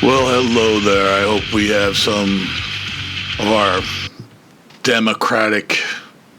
Well, hello there. I hope we have some of our Democratic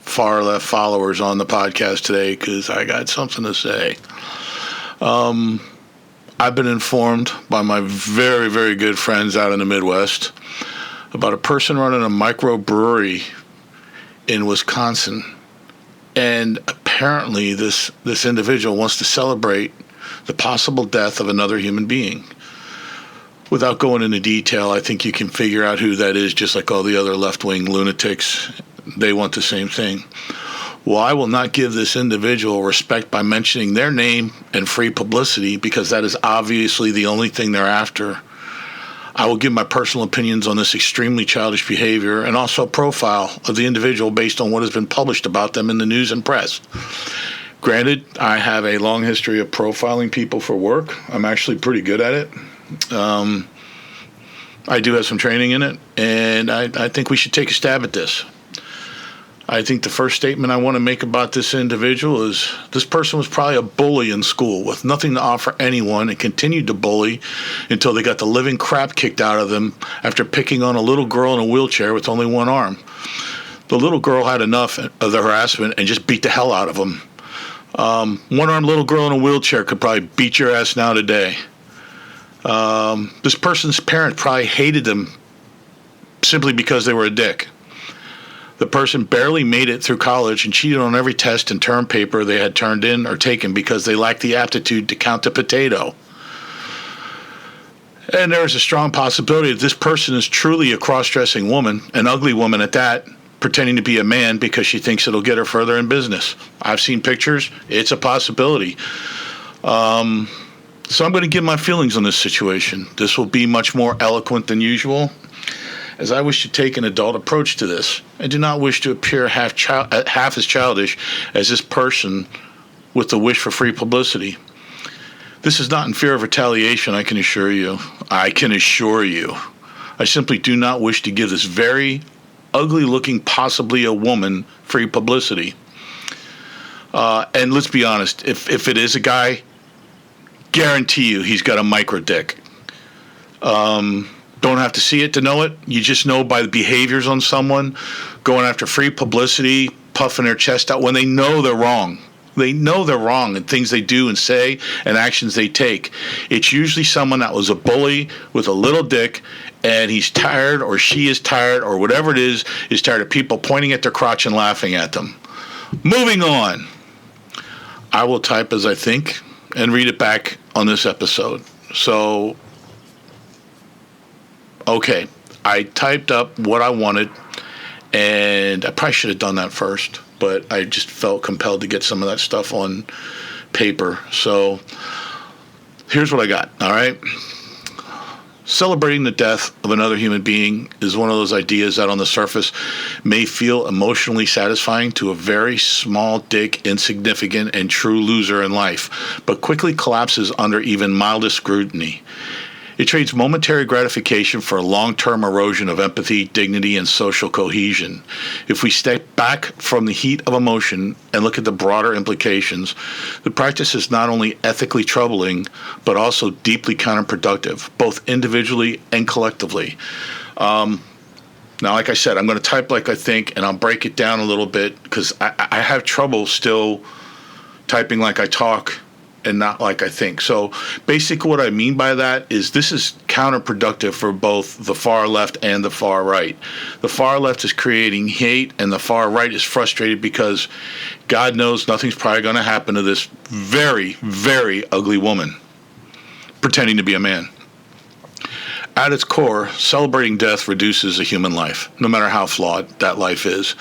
far left followers on the podcast today because I got something to say. I've been informed by my very, very good friends out in the Midwest about a person running a microbrewery in Wisconsin. And apparently this individual wants to celebrate the possible death of another human being. Without going into detail, I think you can figure out who that is, just like all the other left-wing lunatics. They want the same thing. Well, I will not give this individual respect by mentioning their name and free publicity because that is obviously the only thing they're after. I will give my personal opinions on this extremely childish behavior and also a profile of the individual based on what has been published about them in the news and press. Granted, I have a long history of profiling people for work. I'm actually pretty good at it. I do have some training in it, and I think we should take a stab at this. I think the first statement I want to make about this individual is this person was probably a bully in school with nothing to offer anyone and continued to bully until they got the living crap kicked out of them after picking on a little girl in a wheelchair with only one arm. The little girl had enough of the harassment and just beat the hell out of him. One-armed little girl in a wheelchair could probably beat your ass now today. This person's parents probably hated them simply because they were a dick. The person barely made it through college and cheated on every test and term paper they had turned in or taken because they lacked the aptitude to count a potato. And there is a strong possibility that this person is truly a cross-dressing woman, an ugly woman at that, pretending to be a man because she thinks it'll get her further in business. I've seen pictures. It's a possibility. So I'm going to give my feelings on this situation. This will be much more eloquent than usual, as I wish to take an adult approach to this. I do not wish to appear half as childish as this person with the wish for free publicity. This is not in fear of retaliation, I can assure you. I simply do not wish to give this very ugly-looking, possibly a woman, free publicity. And let's be honest, if it is a guy, guarantee you he's got a micro dick. Don't have to see it to know it. You just know by the behaviors on someone going after free publicity, puffing their chest out when they know they're wrong. They know they're wrong in things they do and say and actions they take. It's usually someone that was a bully with a little dick, and he's tired, or she is tired, or whatever it is tired of people pointing at their crotch and laughing at them. Moving on. I will type as I think and read it back on this episode. So, okay, I typed up what I wanted, and I probably should have done that first, but I just felt compelled to get some of that stuff on paper. So here's what I got, all right? Celebrating the death of another human being is one of those ideas that on the surface may feel emotionally satisfying to a very small dick, insignificant, and true loser in life, but quickly collapses under even mildest scrutiny. It trades momentary gratification for a long-term erosion of empathy, dignity, and social cohesion. If we step back from the heat of emotion and look at the broader implications, the practice is not only ethically troubling, but also deeply counterproductive, both individually and collectively. Now, like I said, I'm going to type like I think, and I'll break it down a little bit because I have trouble still typing like I talk and not like I think. So basically what I mean by that is this is counterproductive for both the far left and the far right. The far left is creating hate, and the far right is frustrated because God knows nothing's probably going to happen to this very, very ugly woman pretending to be a man. At its core, celebrating death reduces a human life, no matter how flawed that life is,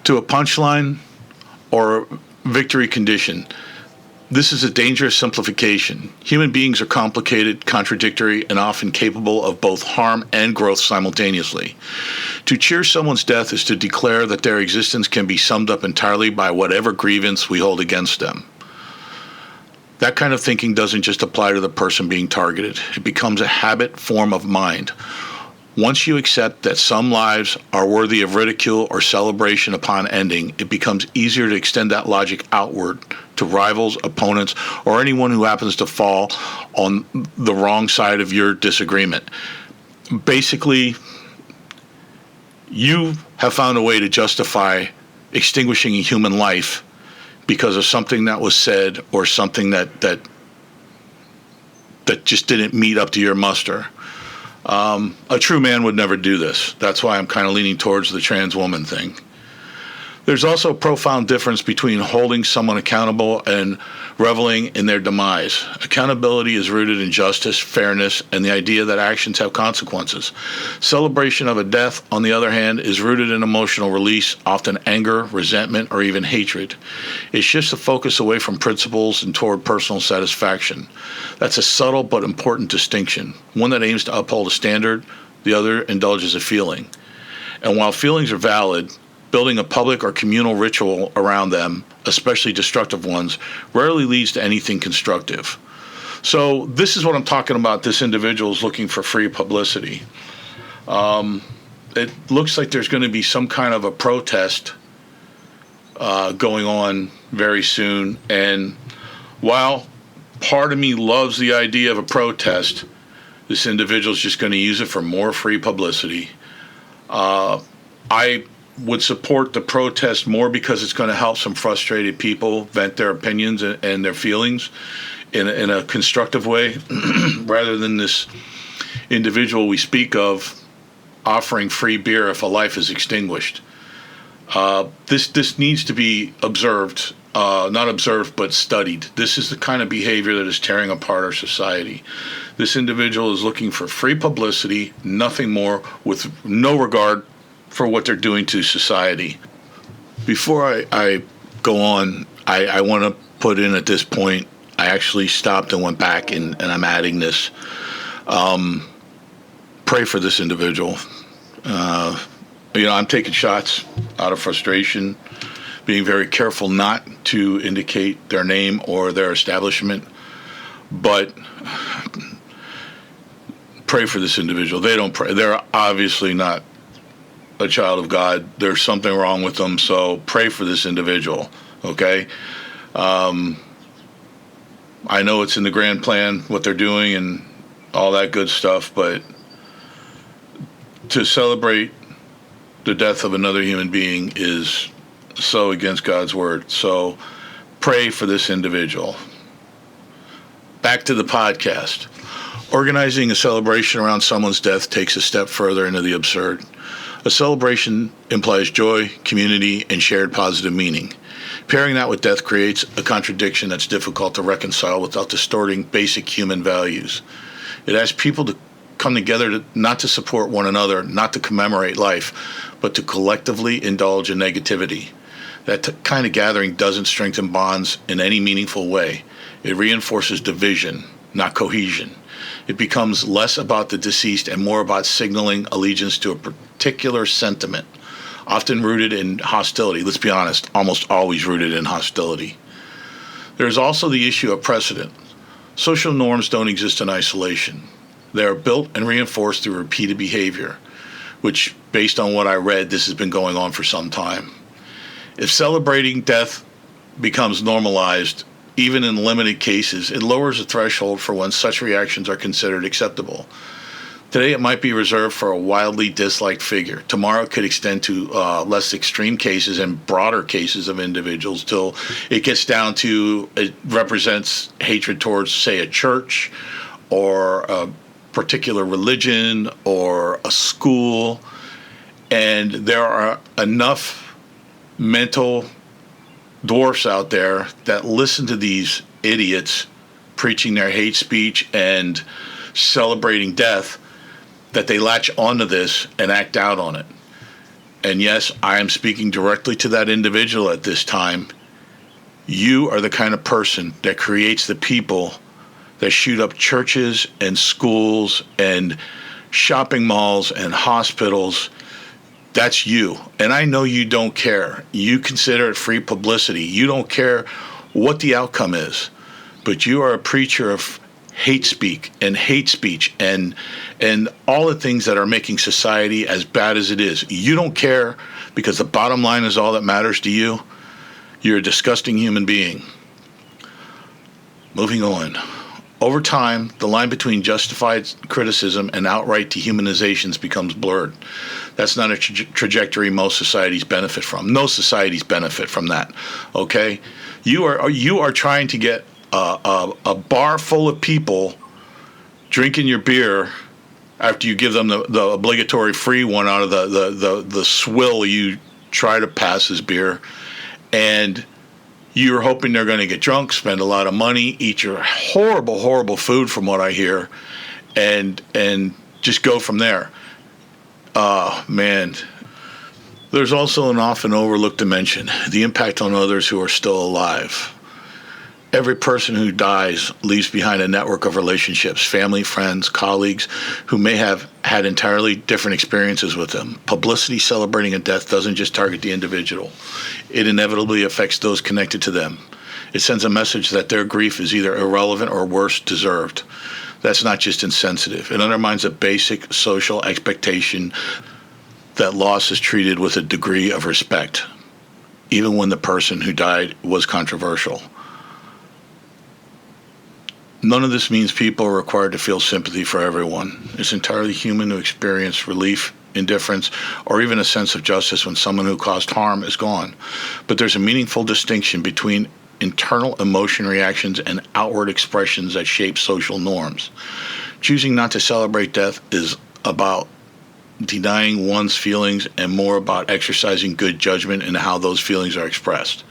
to a punchline or victory condition. This is a dangerous simplification. Human beings are complicated, contradictory, and often capable of both harm and growth simultaneously. To cheer someone's death is to declare that their existence can be summed up entirely by whatever grievance we hold against them. That kind of thinking doesn't just apply to the person being targeted. It becomes a habit form of mind. Once you accept that some lives are worthy of ridicule or celebration upon ending, it becomes easier to extend that logic outward to rivals, opponents, or anyone who happens to fall on the wrong side of your disagreement. Basically, you have found a way to justify extinguishing a human life because of something that was said or something that just didn't meet up to your muster. A true man would never do this. That's why I'm kind of leaning towards the trans woman thing. There's also a profound difference between holding someone accountable and reveling in their demise. Accountability is rooted in justice, fairness, and the idea that actions have consequences. Celebration of a death, on the other hand, is rooted in emotional release, often anger, resentment, or even hatred. It shifts the focus away from principles and toward personal satisfaction. That's a subtle but important distinction, one that aims to uphold a standard, the other indulges a feeling. And while feelings are valid, building a public or communal ritual around them, especially destructive ones, rarely leads to anything constructive. So this is what I'm talking about. This individual is looking for free publicity. It looks like there's going to be some kind of a protest going on very soon. And while part of me loves the idea of a protest, this individual is just going to use it for more free publicity. I would support the protest more because it's going to help some frustrated people vent their opinions and their feelings in a constructive way, rather than this individual we speak of offering free beer if a life is extinguished. This needs to be observed, not observed, but studied. This is the kind of behavior that is tearing apart our society. This individual is looking for free publicity, nothing more, with no regard for what they're doing to society. Before I go on, I want to put in at this point, I actually stopped and went back and I'm adding this. Pray for this individual. I'm taking shots out of frustration, being very careful not to indicate their name or their establishment, but pray for this individual. They don't pray. They're obviously not a child of God. There's something wrong with them, so pray for this individual, okay? I know it's in the grand plan, what they're doing and all that good stuff, but to celebrate the death of another human being is so against God's word. So pray for this individual. Back to the podcast. Organizing a celebration around someone's death takes a step further into the absurd. A celebration implies joy, community, and shared positive meaning. Pairing that with death creates a contradiction that's difficult to reconcile without distorting basic human values. It asks people to come together not to support one another, not to commemorate life, but to collectively indulge in negativity. That kind of gathering doesn't strengthen bonds in any meaningful way. It reinforces division, not cohesion. It becomes less about the deceased and more about signaling allegiance to a particular sentiment, often rooted in hostility. Let's be honest, almost always rooted in hostility. There's also the issue of precedent. Social norms don't exist in isolation. They are built and reinforced through repeated behavior, which, based on what I read, this has been going on for some time. If celebrating death becomes normalized, even in limited cases, it lowers the threshold for when such reactions are considered acceptable. Today, it might be reserved for a wildly disliked figure. Tomorrow, it could extend to less extreme cases and broader cases of individuals till it gets down to it represents hatred towards, say, a church or a particular religion or a school. And there are enough mental dwarfs out there that listen to these idiots preaching their hate speech and celebrating death that they latch onto this and act out on it. And yes, I am speaking directly to that individual at this time. You are the kind of person that creates the people that shoot up churches and schools and shopping malls and hospitals. That's you. And I know you don't care. You consider it free publicity. You don't care what the outcome is. But you are a preacher of hate speech and all the things that are making society as bad as it is. You don't care because the bottom line is all that matters to you. You're a disgusting human being. Moving on. Over time, the line between justified criticism and outright dehumanizations becomes blurred. That's not a trajectory most societies benefit from. No societies benefit from that. Okay, you are trying to get a bar full of people drinking your beer after you give them the obligatory free one out of the swill you try to pass as beer, and you're hoping they're going to get drunk, spend a lot of money, eat your horrible, horrible food, from what I hear, and just go from there. Man. There's also an often overlooked dimension, the impact on others who are still alive. Every person who dies leaves behind a network of relationships, family, friends, colleagues, who may have had entirely different experiences with them. Publicity celebrating a death doesn't just target the individual. It inevitably affects those connected to them. It sends a message that their grief is either irrelevant or worse, deserved. That's not just insensitive. It undermines a basic social expectation that loss is treated with a degree of respect, even when the person who died was controversial. None of this means people are required to feel sympathy for everyone. It's entirely human to experience relief, indifference, or even a sense of justice when someone who caused harm is gone. But there's a meaningful distinction between internal emotion reactions and outward expressions that shape social norms. Choosing not to celebrate death is about denying one's feelings and more about exercising good judgment in how those feelings are expressed.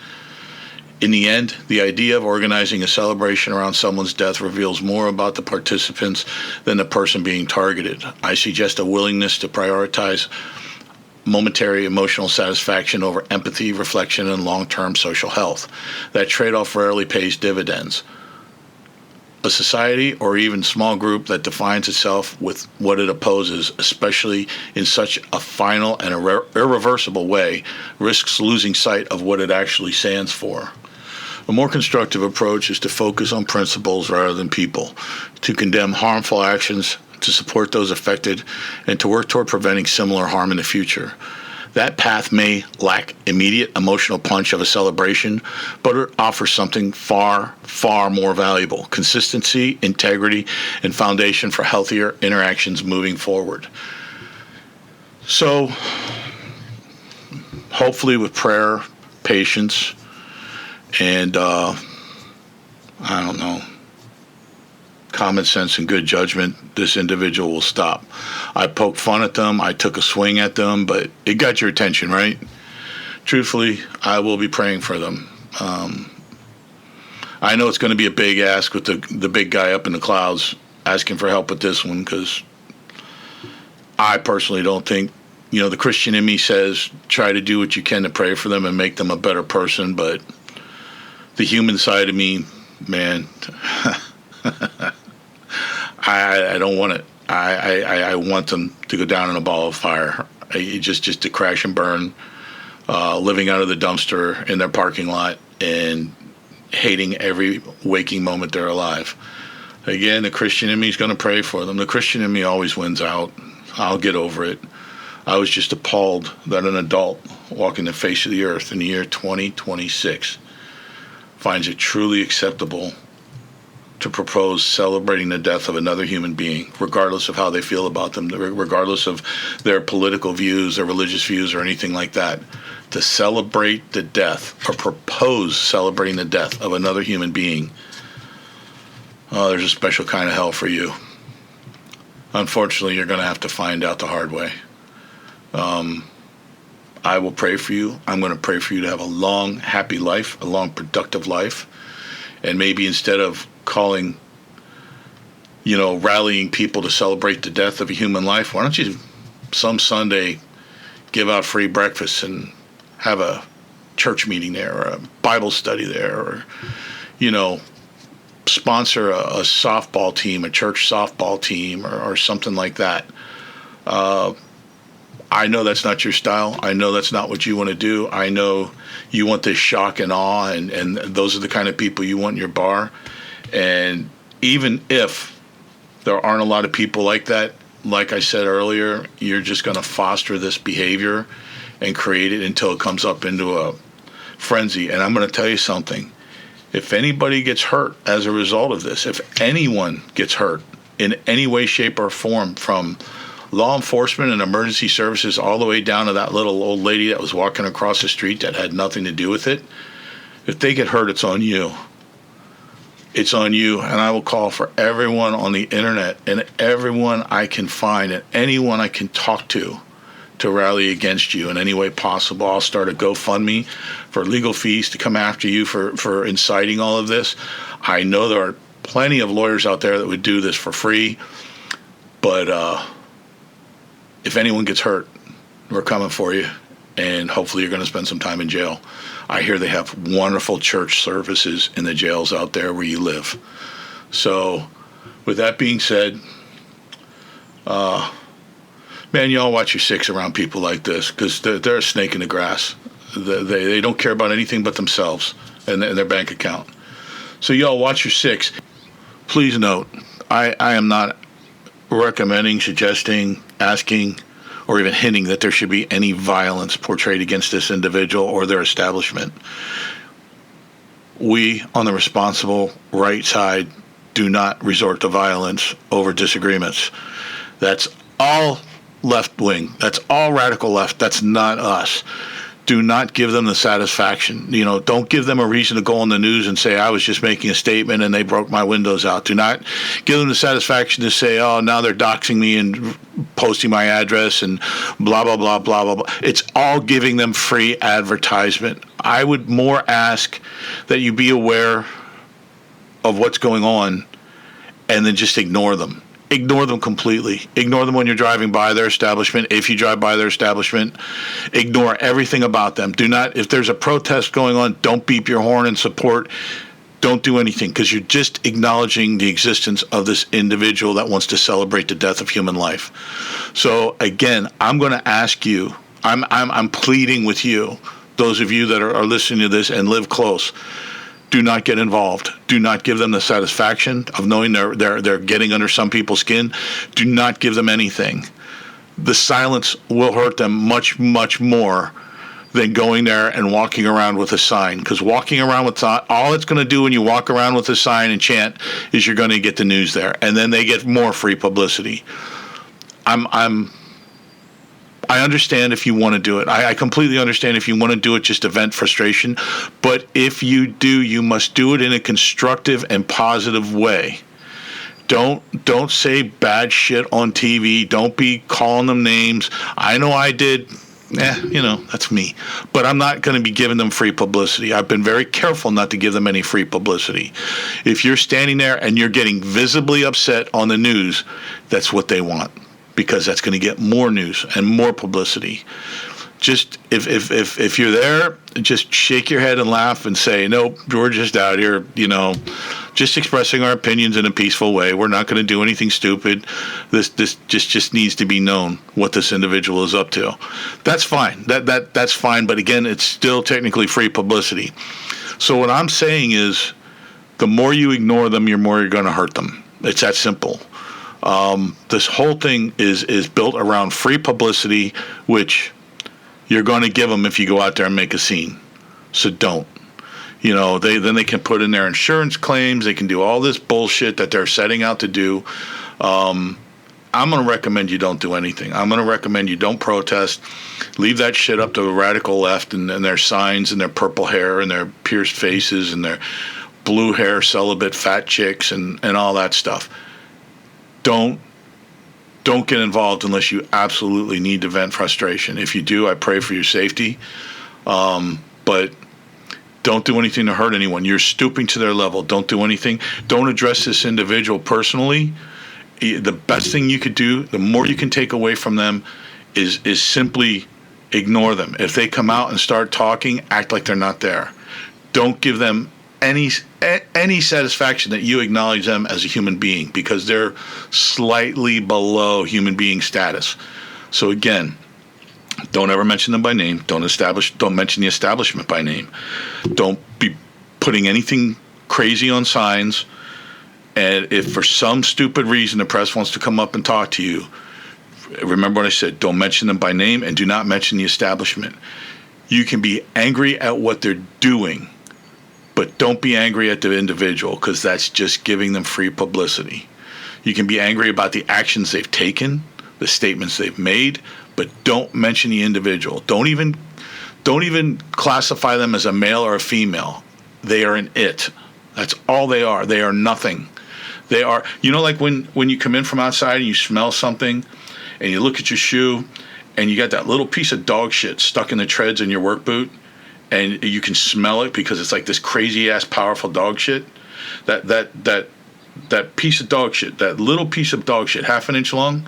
In the end, the idea of organizing a celebration around someone's death reveals more about the participants than the person being targeted. I suggest a willingness to prioritize momentary emotional satisfaction over empathy, reflection, and long-term social health. That trade-off rarely pays dividends. A society or even small group that defines itself with what it opposes, especially in such a final and irreversible way, risks losing sight of what it actually stands for. A more constructive approach is to focus on principles rather than people, to condemn harmful actions, to support those affected, and to work toward preventing similar harm in the future. That path may lack immediate emotional punch of a celebration, but it offers something far, far more valuable: consistency, integrity, and foundation for healthier interactions moving forward. So, hopefully with prayer, patience, and common sense and good judgment, this individual will stop. I poked fun at them, I took a swing at them, but it got your attention, right? Truthfully, I will be praying for them. I know it's going to be a big ask with the big guy up in the clouds asking for help with this one, because I personally don't think, the Christian in me says try to do what you can to pray for them and make them a better person, but the human side of me, man, I don't want it. I want them to go down in a ball of fire. Just to crash and burn, living out of the dumpster in their parking lot and hating every waking moment they're alive. Again, the Christian in me is going to pray for them. The Christian in me always wins out. I'll get over it. I was just appalled that an adult walking the face of the earth in the year 2026 finds it truly acceptable to propose celebrating the death of another human being, regardless of how they feel about them, regardless of their political views, their religious views, or anything like that. To celebrate the death, or propose celebrating the death of another human being, there's a special kind of hell for you. Unfortunately, you're going to have to find out the hard way. I will pray for you. I'm going to pray for you to have a long, happy life, a long, productive life. And maybe instead of calling, rallying people to celebrate the death of a human life, why don't you some Sunday give out free breakfast and have a church meeting there, or a Bible study there, or, sponsor a softball team, a church softball team, or something like that. I know that's not your style. I know that's not what you want to do. I know you want this shock and awe, and those are the kind of people you want in your bar. And even if there aren't a lot of people like that, like I said earlier, you're just going to foster this behavior and create it until it comes up into a frenzy. And I'm going to tell you something. If anybody gets hurt as a result of this, if anyone gets hurt in any way, shape, or form, from law enforcement and emergency services all the way down to that little old lady that was walking across the street that had nothing to do with it, if they get hurt, it's on you. It's on you, and I will call for everyone on the internet and everyone I can find and anyone I can talk to rally against you in any way possible. I'll start a GoFundMe for legal fees to come after you for inciting all of this. I know there are plenty of lawyers out there that would do this for free, but if anyone gets hurt, we're coming for you, and hopefully you're going to spend some time in jail. I hear they have wonderful church services in the jails out there where you live. So with that being said, man, y'all watch your six around people like this, because they're a snake in the grass. They don't care about anything but themselves and their bank account. So y'all watch your six. Please note, I am not recommending, suggesting, asking, or even hinting that there should be any violence portrayed against this individual or their establishment. We, on the responsible right side, do not resort to violence over disagreements. That's all left wing. That's all radical left. That's not us. Do not give them the satisfaction. Don't give them a reason to go on the news and say, I was just making a statement and they broke my windows out. Do not give them the satisfaction to say, oh, now they're doxing me and posting my address and blah, blah, blah, blah, blah, blah. It's all giving them free advertisement. I would more ask that you be aware of what's going on and then just ignore them. Ignore them completely. Ignore them when you're driving by their establishment. If you drive by their establishment, ignore everything about them. Do not, if there's a protest going on, don't beep your horn in support. Don't do anything, because you're just acknowledging the existence of this individual that wants to celebrate the death of human life. So again, I'm going to ask you, I'm pleading with you, those of you that are listening to this and live close, do not get involved. Do not give them the satisfaction of knowing they're getting under some people's skin. Do not give them anything. The silence will hurt them much, much more than going there and walking around with a sign. Because walking around with all it's going to do when you walk around with a sign and chant is you're going to get the news there, and then they get more free publicity. I understand if you want to do it. I completely understand if you want to do it just to vent frustration. But if you do, you must do it in a constructive and positive way. Don't say bad shit on TV. Don't be calling them names. I know I did. That's me. But I'm not going to be giving them free publicity. I've been very careful not to give them any free publicity. If you're standing there and you're getting visibly upset on the news, that's what they want, because that's going to get more news and more publicity. Just if you're there, just shake your head and laugh and say, nope, we're just out here, just expressing our opinions in a peaceful way. We're not going to do anything stupid. This just needs to be known what this individual is up to. That's fine. That's fine. But again, it's still technically free publicity. So what I'm saying is, the more you ignore them, the more you're going to hurt them. It's that simple. This whole thing is built around free publicity, which you're going to give them if you go out there and make a scene. So don't. They can put in their insurance claims. They can do all this bullshit that they're setting out to do. I'm going to recommend you don't do anything. I'm going to recommend you don't protest. Leave that shit up to the radical left and their signs and their purple hair and their pierced faces and their blue hair, celibate fat chicks and all that stuff. Don't get involved unless you absolutely need to vent frustration. If you do, I pray for your safety. But don't do anything to hurt anyone. You're stooping to their level. Don't do anything. Don't address this individual personally. The best thing you could do, the more you can take away from them, is simply ignore them. If they come out and start talking, act like they're not there. Don't give them any satisfaction that you acknowledge them as a human being, because they're slightly below human being status. So again, don't ever mention them by name. Don't mention the establishment by name. Don't be putting anything crazy on signs. And if for some stupid reason the press wants to come up and talk to you, remember what I said. Don't mention them by name, and do not mention the establishment. You can be angry at what they're doing, But don't be angry at the individual, because that's just giving them free publicity. You can be angry about the actions they've taken, the statements they've made, but don't mention the individual. Don't even classify them as a male or a female. They are an it. That's all they are. They are nothing. They are, like when you come in from outside and you smell something and you look at your shoe and you got that little piece of dog shit stuck in the treads in your work boot, and you can smell it because it's like this crazy ass powerful dog shit. That piece of dog shit, that little piece of dog shit, half an inch long,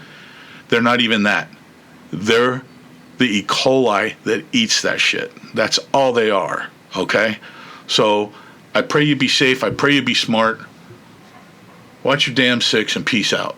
they're not even that. They're the E. coli that eats that shit. That's all they are, okay? So I pray you be safe. I pray you be smart. Watch your damn six and peace out.